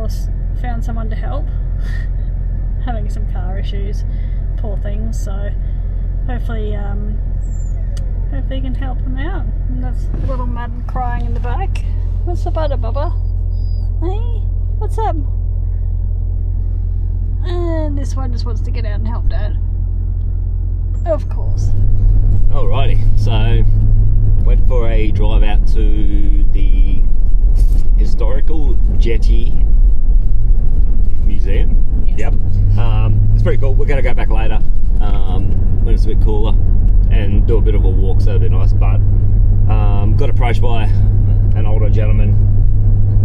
course, found someone to help. Having some car issues, poor things. So hopefully you can help them out. And that's little Madden crying in the back. What's the matter, Bubba? Hey, what's up? And this one just wants to get out and help Dad. Of course. Alrighty, so went for a drive out to the historical jetty museum. Yes. Yep. It's pretty cool. We're going to go back later when it's a bit cooler and do a bit of a walk, so it'll be nice. But got approached by an older gentleman,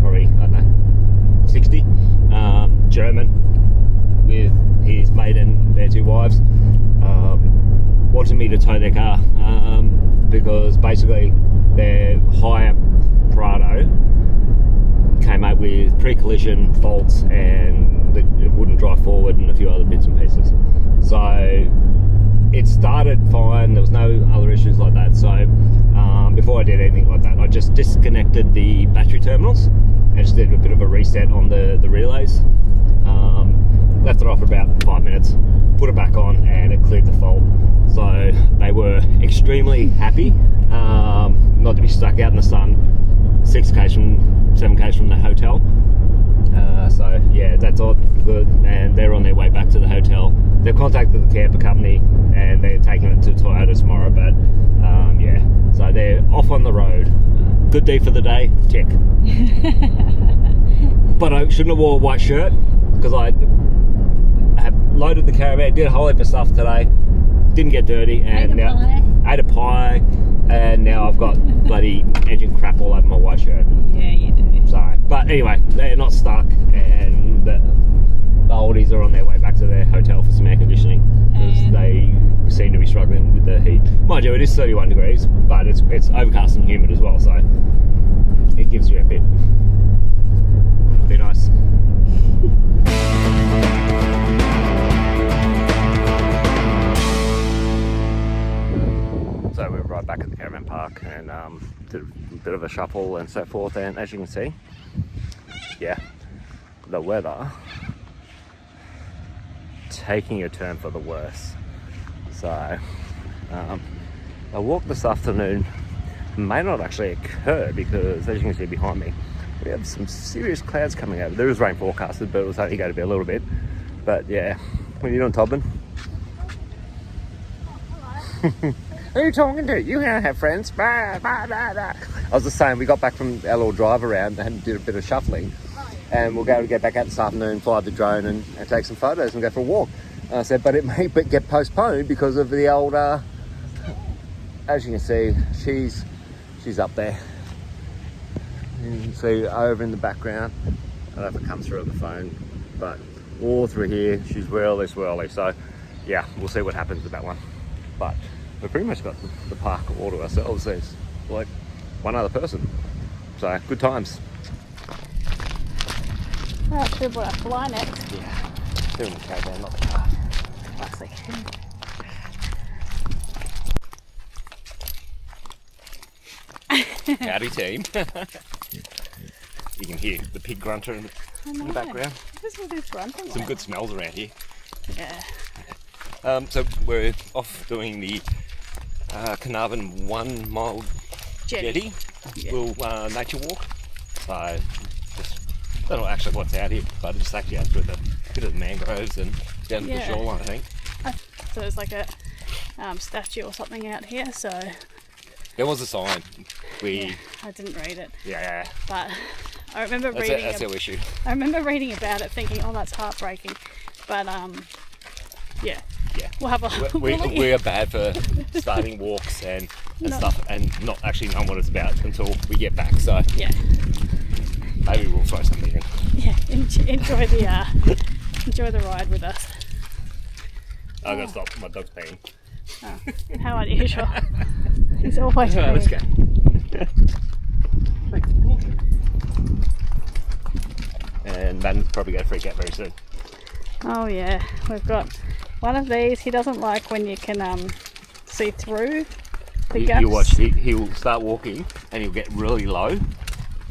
probably, I don't know, 60, German, with his mate and their 2 wives, wanting me to tow their car because basically their hire Prado came out with pre-collision faults and it wouldn't drive forward and a few other bits and pieces. So it started fine, there was no other issues like that. So before I did anything like that, I just disconnected the battery terminals and just did a bit of a reset on the relays. Left it off for about 5 minutes, put it back on, and it cleared the fault. So they were extremely happy not to be stuck out in the sun 7 k's from the hotel. So yeah, that's all good, and they're on their way back to the hotel. They've contacted the camper company and they're taking it to Toyota tomorrow, but yeah, so they're off on the road. Good deed for the day, tick. But I shouldn't have wore a white shirt because I have loaded the caravan, did a whole heap of stuff today, didn't get dirty, and ate a pie, and now I've got bloody engine crap all over my white shirt. Yeah, you do. So, but anyway, they're not stuck, and the oldies are on their way back to their hotel for some air conditioning because they seem to be struggling with the heat. Mind you, it is 31 degrees, but it's overcast and humid as well, so it gives you a bit nice. So we're right back at the caravan park and did a bit of a shuffle and so forth, and as you can see, yeah, the weather taking a turn for the worse. So a walk this afternoon may not actually occur because, as you can see behind me, we have some serious clouds coming over. There is rain forecasted, but it was only going to be a little bit. But yeah, what are you doing, Tobin? Who are you talking to? You don't have friends. Bah, bah, bah, bah. I was just saying, we got back from our little drive around and did a bit of shuffling, and we'll go to get back out this afternoon, fly the drone and take some photos and go for a walk. And I said, but it may get postponed because of the old, as you can see, she's up there. You can see over in the background. I don't know if it comes through on the phone, but all through here, she's swirly. So yeah, we'll see what happens with that one. But we've pretty much got the park all to ourselves. There's like one other person. So good times. I should have brought a fly net. Yeah, doing the caravan, not the car. Classic. Howdy team. You can hear the pig grunter in the background. What's all this grunting? Some good smells around here. Yeah. So we're off doing the Carnarvon 1 mile jetty. Yeah. Little nature walk. So just don't know actually what's out here, but it's actually out through the bit of the mangroves and down to the shoreline, I think. So there's like a statue or something out here, so... There was a sign. I didn't read it. Yeah. But I remember reading... That's our issue. I remember reading about it thinking, oh, that's heartbreaking. But, yeah. We'll have a... We are bad for starting walks and stuff and not actually knowing what it's about until we get back, so... Yeah. Maybe we'll throw something in. Yeah, enjoy the ride with us. I've got to stop, my dog's peeing. Oh, how unusual. He's always peeing. Let's go. And Madden's probably going to freak out very soon. Oh yeah, we've got one of these. He doesn't like when you can see through the gaps. You watch, he'll start walking and he'll get really low.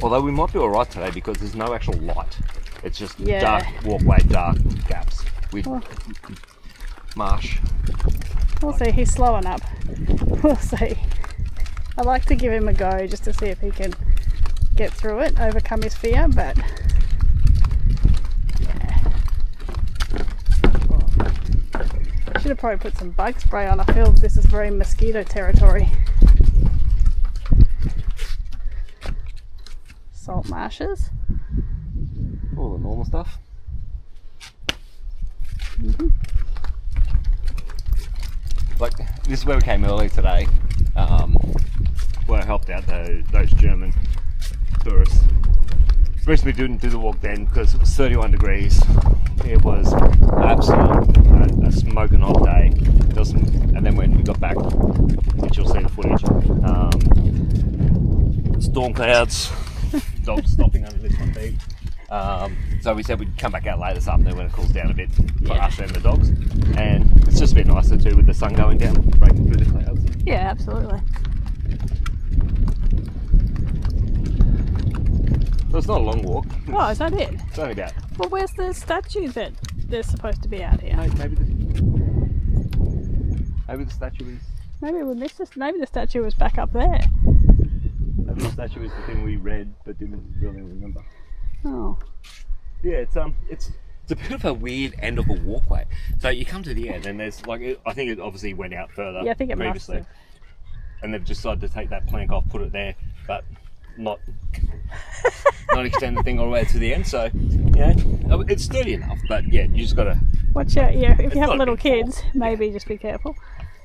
Although we might be alright today because there's no actual light. It's just Yeah. dark walkway, dark gaps with Well, marsh. we'll see. He's slowing up. We'll see. I like to give him a go just to see if he can get through it, overcome his fear, but yeah. Should have probably put some bug spray on. I feel this is very mosquito territory. Salt marshes. All the normal stuff. Like, this is where we came early today, where I helped out those German tourists. Especially we didn't do the walk then because it was 31 degrees. It was absolutely a smoking hot day. And then when we got back, which you'll see in the footage, storm clouds, dogs stopping underneath my feet. So we said we'd come back out later this afternoon when it cools down a bit for us and the dogs. And it's just a bit nicer too with the sun going down, breaking through the clouds. Yeah, absolutely. So it's not a long walk. Oh, is that it? It's only about... Well, where's the statue that they're supposed to be out here? Maybe the statue is... Maybe we missed this. Maybe the statue was back up there. Maybe the statue is the thing we read but didn't really remember. Oh. Yeah, it's a bit of a weird end of a walkway. So you come to the end and there's like, I think it obviously went out further Yeah, I think it previously. must have. And they've decided to take that plank off, put it there, but not extend the thing all the way to the end. So, yeah, it's sturdy enough, but yeah, you just gotta Watch out, yeah. If you have not a little big fall. kids, maybe just be careful.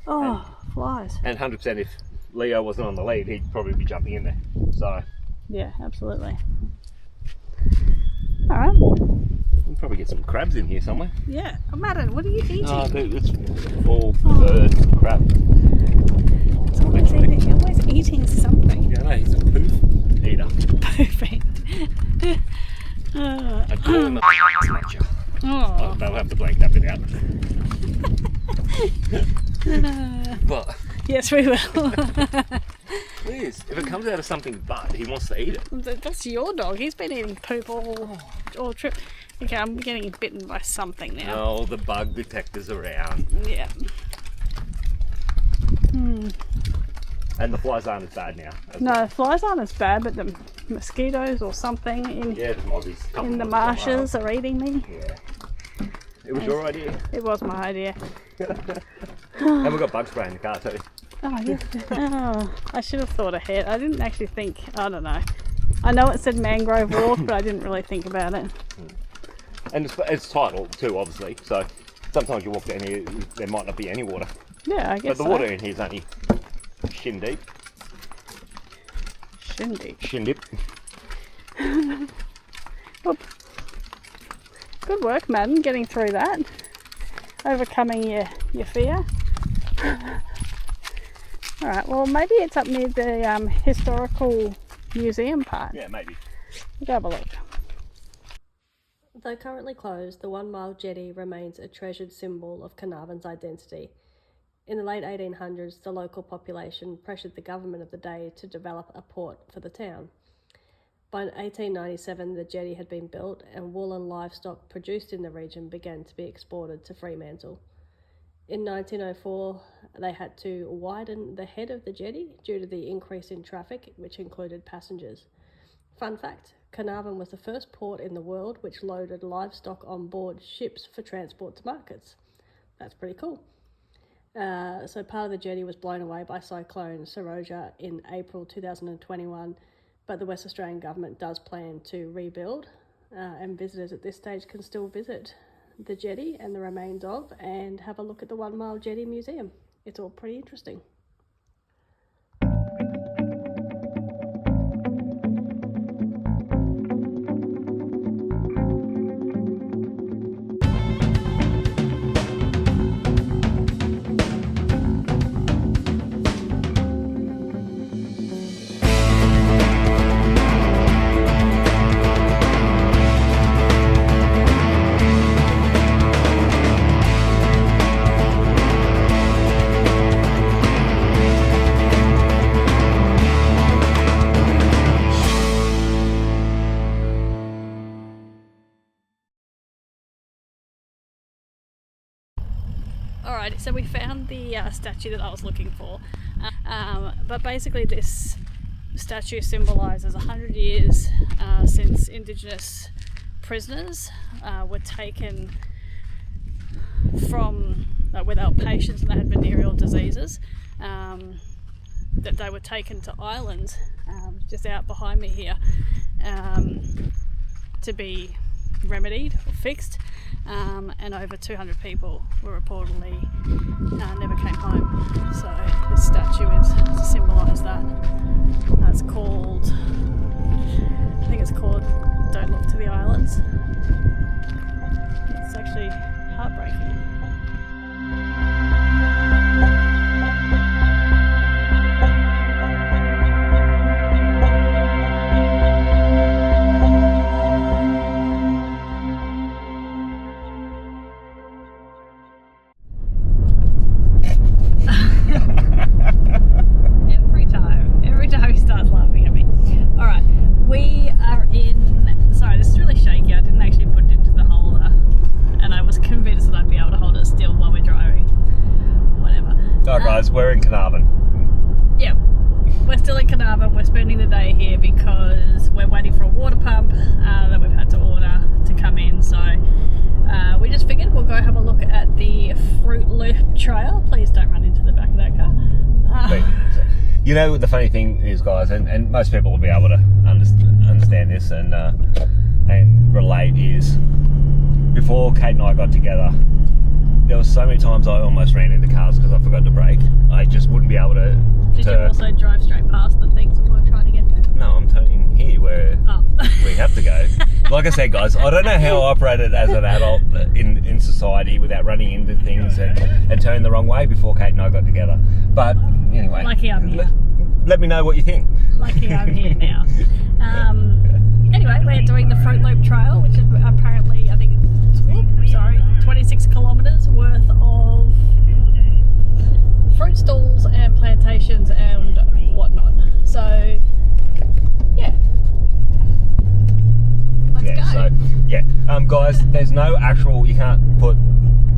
Oh, flies. And 100% if Leo wasn't on the lead, he'd probably be jumping in there. So, Yeah, absolutely. Alright. we'll probably get some crabs in here somewhere. Yeah. Oh, Madden, what are you eating? Oh, it's all bird crab. It's always eating something. Yeah, I know, he's a poof eater. Perfect. I call him a snatcher. Oh. They'll have to blank that bit out. But Yes, we will. please, if it comes out of something but he wants to eat it. That's your dog. He's been eating poop all trip. Okay, I'm getting bitten by something now. Oh, the bug detector's around. Yeah. And the flies aren't as bad now. No, flies aren't as bad, but the mosquitoes or something Yeah, the mozzies. in the marshes are eating me. Yeah. It was your idea. It was my idea. And we've got bug spray in the car too. Oh, yes. Oh, I should have thought ahead. I didn't actually think. I don't know. I know it said mangrove walk, but I didn't really think about it. And it's tidal too, obviously. So sometimes you walk down here, there might not be any water. Yeah, I guess But the water in here is only shin deep. Shindy. Shin deep. Oop. Good work, Madden, getting through that. Overcoming your fear. Alright, well maybe it's up near the historical museum part. Yeah, maybe. We'll have a look. Though currently closed, the 1 Mile Jetty remains a treasured symbol of Carnarvon's identity. In the late 1800s, the local population pressured the government of the day to develop a port for the town. By 1897, the jetty had been built and wool and livestock produced in the region began to be exported to Fremantle. In 1904, they had to widen the head of the jetty due to the increase in traffic, which included passengers. Fun fact, Carnarvon was the first port in the world which loaded livestock on board ships for transport to markets. That's pretty cool. So part of the jetty was blown away by Cyclone Seroja in April 2021, but the West Australian government does plan to rebuild, and visitors at this stage can still visit the jetty and the remains of and have a look at the 1 Mile Jetty Museum. It's all pretty interesting. Alright, so we found the statue that I was looking for. But basically this statue symbolises 100 years since Indigenous prisoners were taken from, with our patients and they had venereal diseases, that they were taken to islands just out behind me here to be remedied or fixed, and over 200 people were reportedly never came home. So this statue is to symbolise that. It's called, I think it's called Don't Look to the Islands. It's actually heartbreaking. Every time he starts laughing at me. Alright, we are in, sorry, this is really shaky. I didn't actually put it into the holder and I was convinced that I'd be able to hold it still while we're driving. Whatever. Alright guys, we're in Carnarvon. Yep, we're still in Carnarvon. We're spending the day here because we're waiting for a water pump that we've had to order to come in. So we just figured we'll go have a look at the Fruit Loop Trail. Please don't run into the back of that car. You know, the funny thing is, guys, and most people will be able to understand this and relate, is before Kate and I got together, there was so many times I almost ran into cars because I forgot to brake. I just wouldn't be able to... Did you also drive straight past the things that we were trying to get to? No, I'm turning here where we have to go. Like I said, guys, I don't know how I operated as an adult in society without running into things and turning the wrong way before Kate and I got together. But anyway, lucky I'm here. Let me know what you think. Lucky I'm here now. Anyway, we're doing the Fruit Loop Trail, which is apparently, I think it's 26 kilometres worth of fruit stalls and plantations and whatnot. So, yeah. Let's go. Guys, there's no actual, you can't put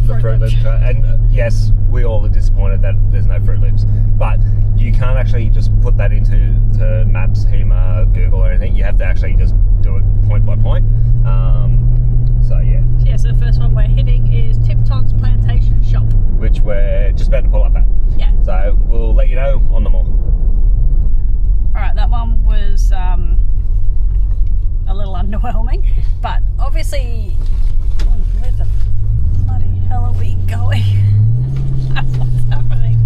the Fruit Loop Trail, and yes, we all are disappointed that there's no Fruit Loops, but you can't actually just put that into Maps, HEMA, Google or anything. You have to actually just do it point by point. So the first one we're hitting is Tipton's Plantation Shop, which we're just about to pull up at. Yeah. So we'll let you know on them all. Alright, that one was a little underwhelming, but obviously, where the bloody hell are we going? What's happening?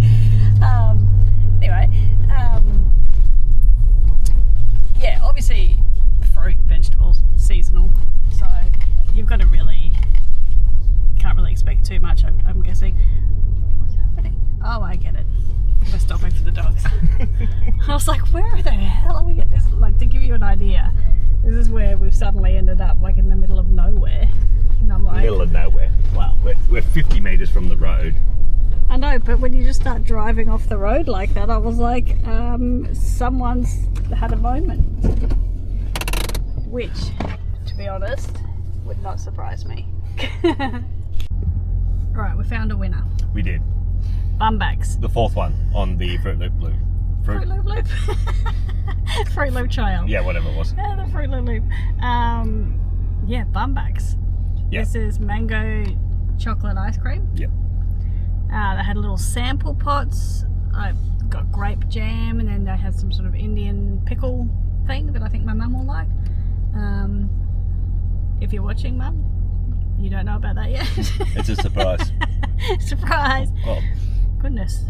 Yeah, obviously fruit, vegetables, seasonal, so you've got to can't really expect too much, I'm guessing. What's happening? Oh, I get it. We're stopping for the dogs. I was like, where the hell are we at this? Like, to give you an idea, this is where we've suddenly ended up, like in the middle of nowhere. And I'm like, middle of nowhere. Well, we're 50 metres from the road. I know, but when you just start driving off the road like that, I was like, someone's had a moment. Which, to be honest, would not surprise me. Right, we found a winner. We did. Bumbags. The fourth one on the Fruit Loop Loop. Fruit Loop Loop? Fruit Loop Trail. Yeah, whatever it was. Yeah, the Fruit Loop Loop. Yeah, Bumbags. Yeah. This is mango chocolate ice cream. Yep. They had little sample pots. I got grape jam, and then they had some sort of Indian pickle thing that I think my mum will like. If you're watching, Mum, you don't know about that yet. It's a surprise. Surprise. Oh. Goodness.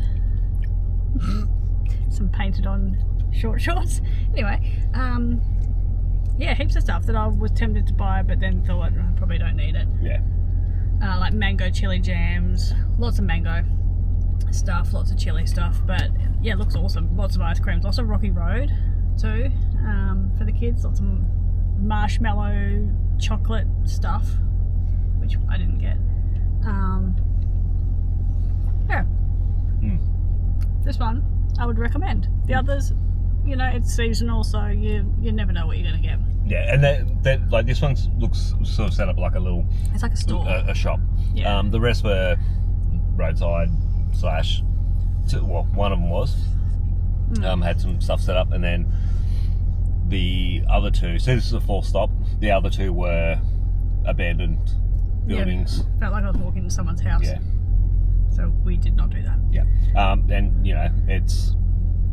Some painted on short shorts. Anyway, yeah, heaps of stuff that I was tempted to buy, but then thought I probably don't need it. Yeah. Like mango chili jams, lots of mango stuff, lots of chili stuff, but yeah, it looks awesome. Lots of ice creams, also Rocky Road too, for the kids, lots of marshmallow chocolate stuff, which I didn't get. Yeah. This one I would recommend. The others, you know, it's seasonal, so you never know what you're going to get. Yeah, and that like this one looks sort of set up like a little... It's like a store. A shop. Yeah. The rest were roadside slash, well, one of them was. Had some stuff set up, and then the other two, so this is a full stop, the other two were abandoned buildings. Yeah, felt like I was walking into someone's house. Yeah. So we did not do that. Yeah. And, you know, it's,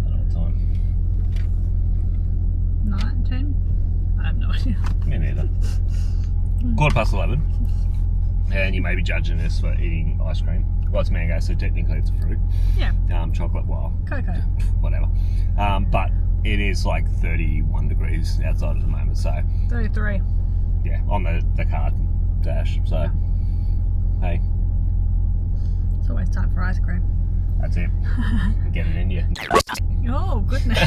I don't know what time. 9, 10? I have no idea. Me neither. 11:15. And you may be judging us for eating ice cream. Well, it's mango, so technically it's a fruit. Yeah. Chocolate, well, Cocoa. whatever. But it is like 31 degrees outside at the moment, so 33. yeah, on the car dash. So hey, It's always time for ice cream. that's it. Get it in you. Oh, goodness.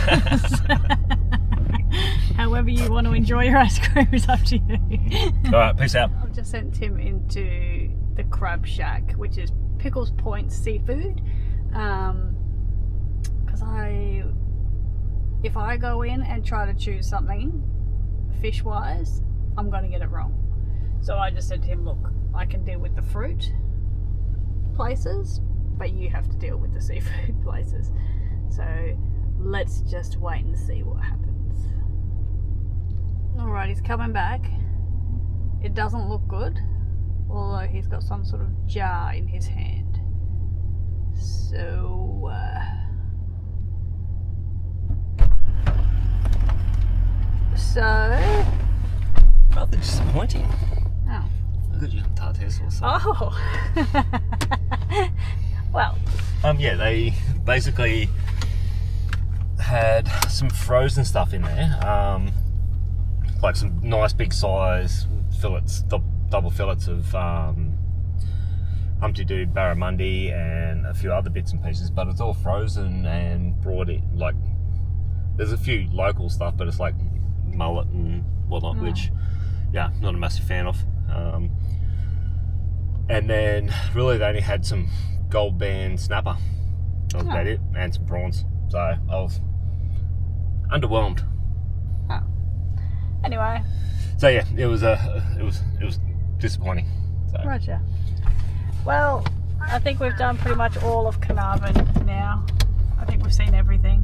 However you want to enjoy your ice cream is up to you. All right, peace out. I've just sent Tim into the Crab Shack, which is Pickles Point Seafood. Because if I go in and try to choose something fish-wise, I'm going to get it wrong. So I just said to him, look, I can deal with the fruit places, but you have to deal with the seafood places. So let's just wait and see what happens. Alright, he's coming back. It doesn't look good, although he's got some sort of jar in his hand. So Rather disappointing. oh. Look at you, tartare sauce. Oh. Well, Yeah, they basically had some frozen stuff in there, like some nice big size fillets, double fillets of Humpty Doo barramundi and a few other bits and pieces, but it's all frozen and brought in, like, there's a few local stuff, but it's like mullet and whatnot, which, yeah, not a massive fan of. And then really they only had some gold band snapper. That was about it, and some prawns. So I was underwhelmed. oh. Anyway, So yeah, it was disappointing. So. Roger. Well, I think we've done pretty much all of Carnarvon now. I think we've seen everything.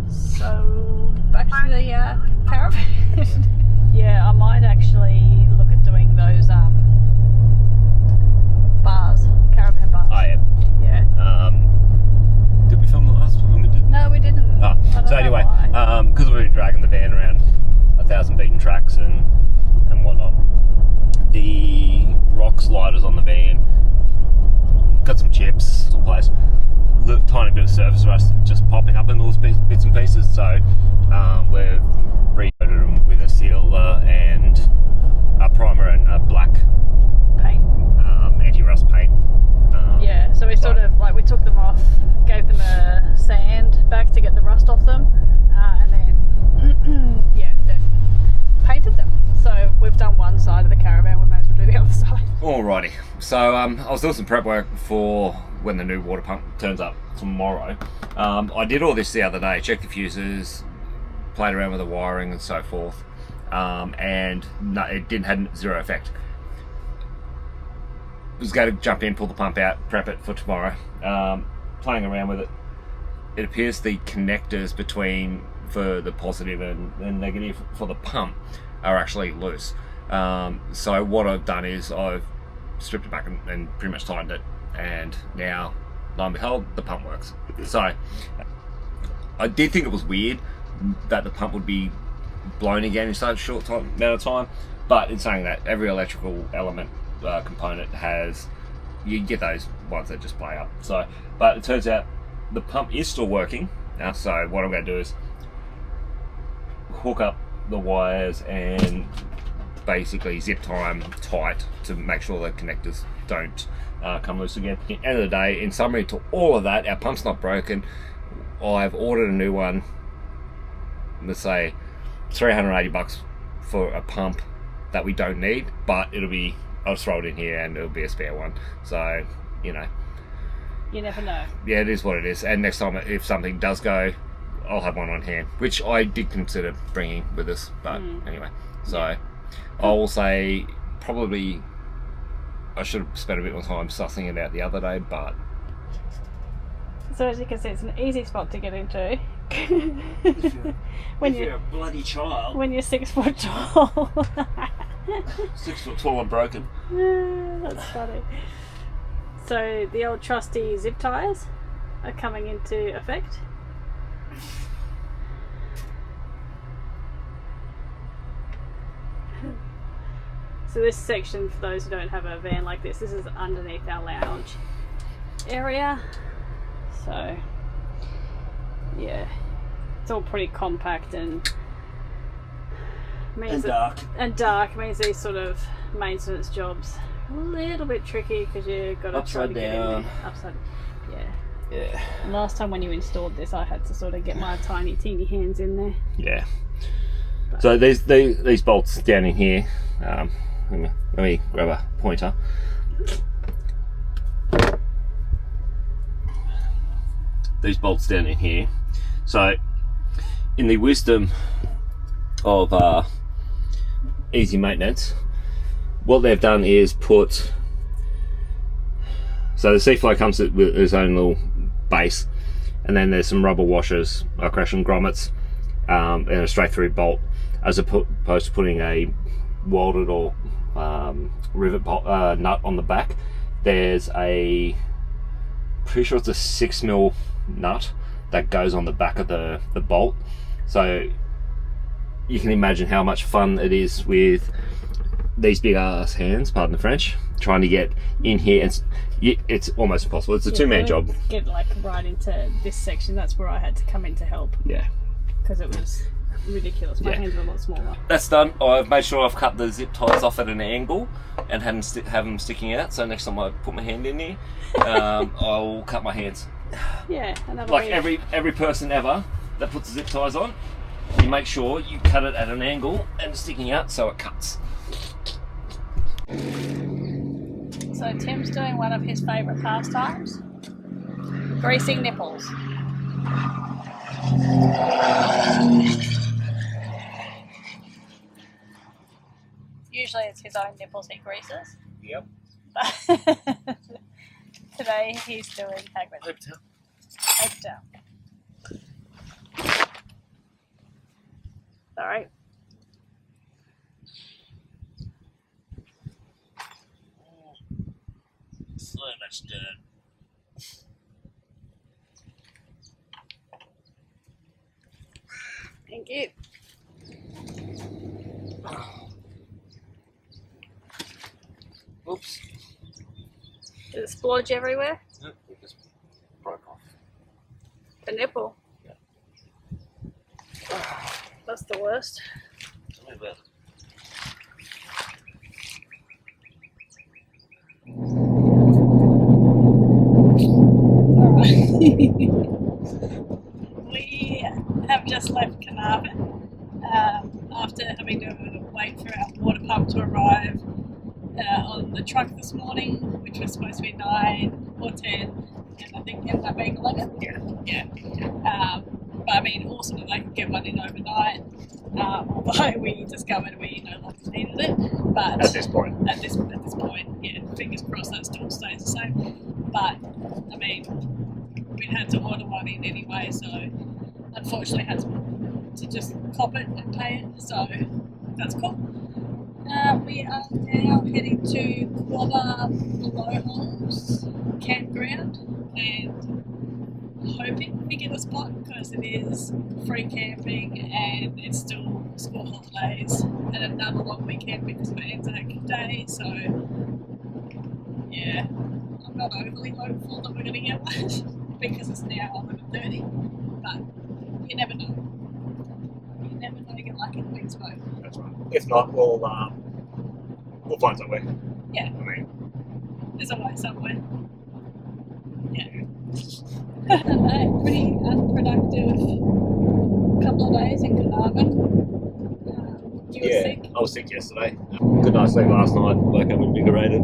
So back to the caravan. Yeah, I might actually look at doing those bars, caravan bars. Oh yeah. Yeah. Did we film the last one? We did. No, we didn't. Oh, so anyway, because we were dragging the van around 1,000 beaten tracks and whatnot, the rock sliders on the van got some chips, little place, tiny bit of surface rust just popping up in those bits and pieces. So we've recoated them with a sealer and a primer and a black Paint. anti-rust paint. Yeah, so we sort of, like, we took them off, gave them a sand back to get the rust off them, and then, yeah, then painted them. So we've done one side of the caravan, we may as well do the other side. Alrighty, so I was doing some prep work for when the new water pump turns up tomorrow. I did all this the other day, checked the fuses, played around with the wiring and so forth, and no, it had zero effect. Was going to jump in, pull the pump out, prep it for tomorrow. Playing around with it, it appears the connectors for the positive and negative for the pump are actually loose. So what I've done is I've stripped it back and pretty much tightened it, and now, lo and behold, the pump works. So I did think it was weird that the pump would be blown again in such a short amount of time, but in saying that, every electrical element component has, you get those ones that just play up. So, but it turns out the pump is still working now. So what I'm going to do is hook up the wires and basically zip tie them tight to make sure the connectors don't come loose again. At the end of the day, in summary to all of that, our pump's not broken. I've ordered a new one. Let's say $380 for a pump that we don't need, but I'll just throw it in here and it'll be a spare one. So, you know. You never know. Yeah, it is what it is. And next time, if something does go, I'll have one on hand, which I did consider bringing with us. But anyway, so I will say probably I should have spent a bit more time sussing it out the other day, but So as you can see, it's an easy spot to get into. When you're a bloody child, when you're 6 foot tall. 6 foot tall and broken. That's funny. So the old trusty zip ties are coming into effect. So this section, for those who don't have a van like this is underneath our lounge area. So yeah, it's all pretty compact and dark means these sort of maintenance jobs are a little bit tricky because you've got to try to get in upside. Yeah. And last time when you installed this, I had to sort of get my tiny teeny hands in there. Yeah. But so these bolts down in here. Let me grab a pointer. These bolts down in here. So, in the wisdom of easy maintenance, what they've done is put. So the Seaflow comes with its own little base, and then there's some rubber washers, and grommets, and a straight through bolt, as opposed to putting a welded or rivet bolt, nut on the back. There's pretty sure it's a 6mm nut that goes on the back of the bolt. So you can imagine how much fun it is with these big ass hands, pardon the French, trying to get in here, and it's almost impossible. It's a two-man job. Get like right into this section. That's where I had to come in to help. Yeah, because it was ridiculous. My hands were a lot smaller. That's done. I've made sure I've cut the zip ties off at an angle and have them sticking out. So next time I put my hand in there, I'll cut my hands. Yeah, like every person ever that puts the zip ties on, you make sure you cut it at an angle and sticking out so it cuts. So Tim's doing one of his favourite pastimes, greasing nipples. Usually it's his own nipples he greases. Yep. Today he's doing Hagrid's. Hope Alright. So much dirt. Thank you. Oops. Did it splodge everywhere? Nope, it just broke off. The nipple? Yeah. That's the worst. Tell me about it. We have just left Carnarvon after having to wait for our water pump to arrive on the truck this morning, which was supposed to be 9 or 10, and I think ended up being 11. Yeah. But I mean, awesome that they could get one in overnight. Although we discovered we no longer needed it, but at this point, yeah, fingers crossed that still stays the same. But I mean, we had to order one in anyway, so unfortunately had to just cop it and pay it. So that's cool. We are now heading to Quabba Blowholes campground and hoping we get a spot because it is free camping and it's still school holidays and another long weekend because of Anzac Day. So yeah, I'm not overly hopeful that we're going to get one because it's now 11:30, but you never know. You never know, you get lucky the big smoke. That's right. If not, we'll find somewhere. Yeah. I mean, there's always somewhere. Yeah. Pretty unproductive couple of days in Carnarvon. You were sick? I was sick yesterday. Good night's sleep last night. Woke up invigorated.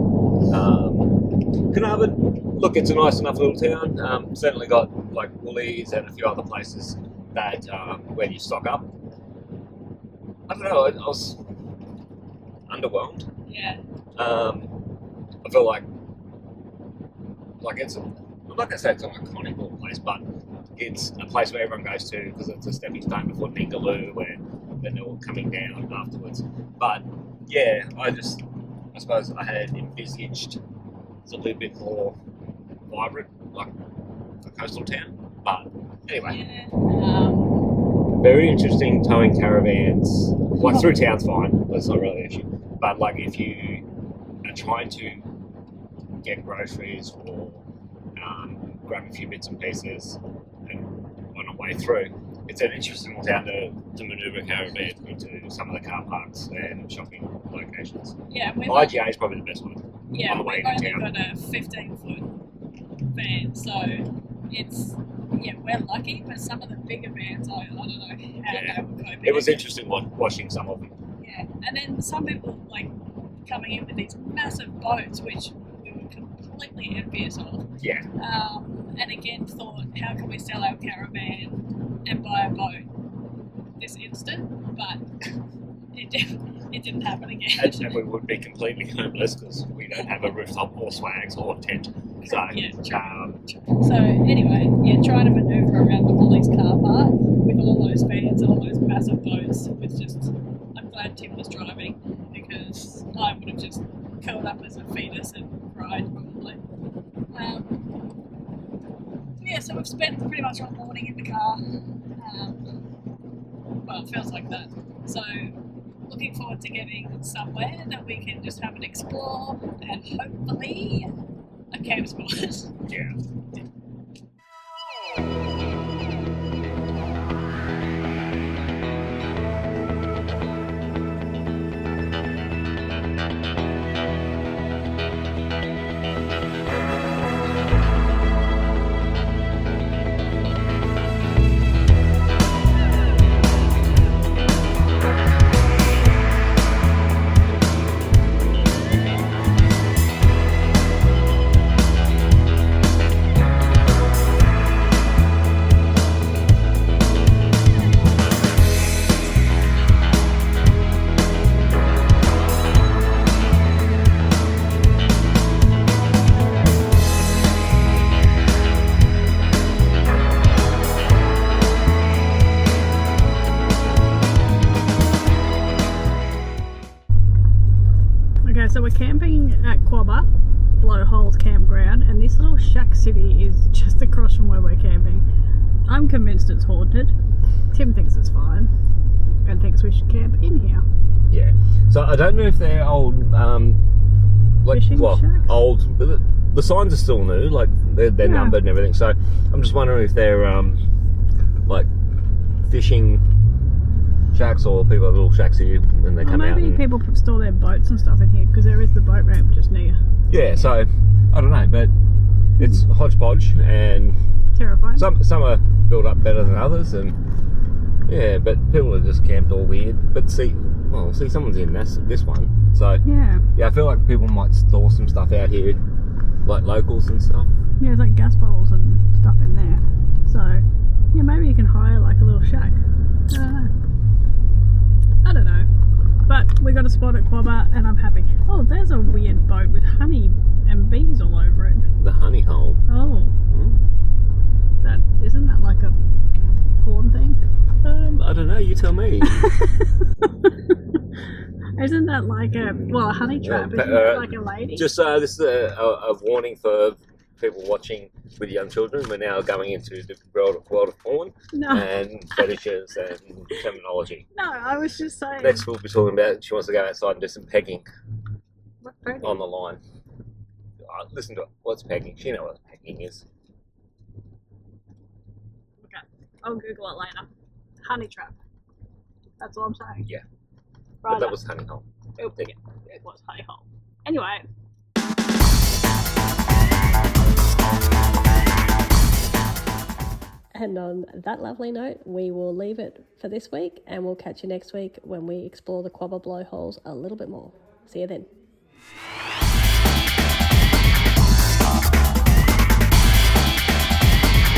Carnarvon, look, it's a nice enough little town. Certainly got like Woolies and a few other places that where you stock up. I don't know. I was underwhelmed. Yeah. I I feel like it's, like I said, it's an iconic little place, but it's a place where everyone goes to because it's a stepping stone before Ningaloo, where then they're all coming down afterwards. But yeah, I suppose I had envisaged it's a little bit more vibrant, like a coastal town. But anyway, very interesting towing caravans. Like through town's fine, that's not really an issue. But like if you are trying to get groceries or grab a few bits and pieces and on a way through, it's an interesting little town to manoeuvre caravans into some of the car parks and shopping locations. Yeah, IGA is probably the best one. Yeah, on the way we've only into town. got a 15-foot van, so it's, we're lucky, but some of the bigger vans, I don't know how they were coping. It was interesting watching some of them. Yeah, and then some people like coming in with these massive boats, which we were completely envious of. Yeah. And again thought, how can we sell our caravan and buy a boat this instant? But it didn't happen again. And we would be completely homeless because we don't have a rooftop or swags or tent. So, So anyway, trying to manoeuvre around the Woolies car park with all those vans and all those massive boats was just, I'm glad Tim was driving because I would have just curled up as a fetus and cried probably. So we've spent pretty much all morning in the car. Well, it feels like that. So looking forward to getting somewhere that we can just have an explore and hopefully a camp spot. Yeah. So we're camping at Quabba, Blowhole's campground, and this little shack city is just across from where we're camping. I'm convinced it's haunted. Tim thinks it's fine and thinks we should camp in here. Yeah. So I don't know if they're old, Fishing shacks? old. The signs are still new, like they're numbered and everything. So I'm just wondering if they're like fishing shacks or people have little shacks here and they come out. Maybe people store their boats and stuff in here because there is the boat ramp just near. Yeah, so I don't know, but it's hodgepodge and Terrifying. some are built up better than others, and yeah, but people are just camped all weird. But see, someone's in this one, so yeah, I feel like people might store some stuff out here, like locals and stuff. Yeah, there's like gas bottles and stuff in there, so yeah, maybe you can hire like a little shack. I don't know, but we got a spot at Quabba and I'm happy. Oh, there's a weird boat with honey and bees all over it. The honey hole. Oh, isn't that like a porn thing? I don't know. You tell me. Isn't that like a honey trap? Isn't that like a lady? Just this is a warning for people watching with young children. We're now going into the world of porn and fetishes and terminology. No, I was just saying. Next we'll be talking about she wants to go outside and do some pegging. What pegging? On the line. Listen to it. What's pegging? She knows what pegging is. Okay, I'll Google it later. Honey trap. That's all I'm saying. Yeah. Right. But that was honey hole. Oh, yeah, it was honey hole. Anyway. And on that lovely note, we will leave it for this week and we'll catch you next week when we explore the Quabba blowholes a little bit more. See you then.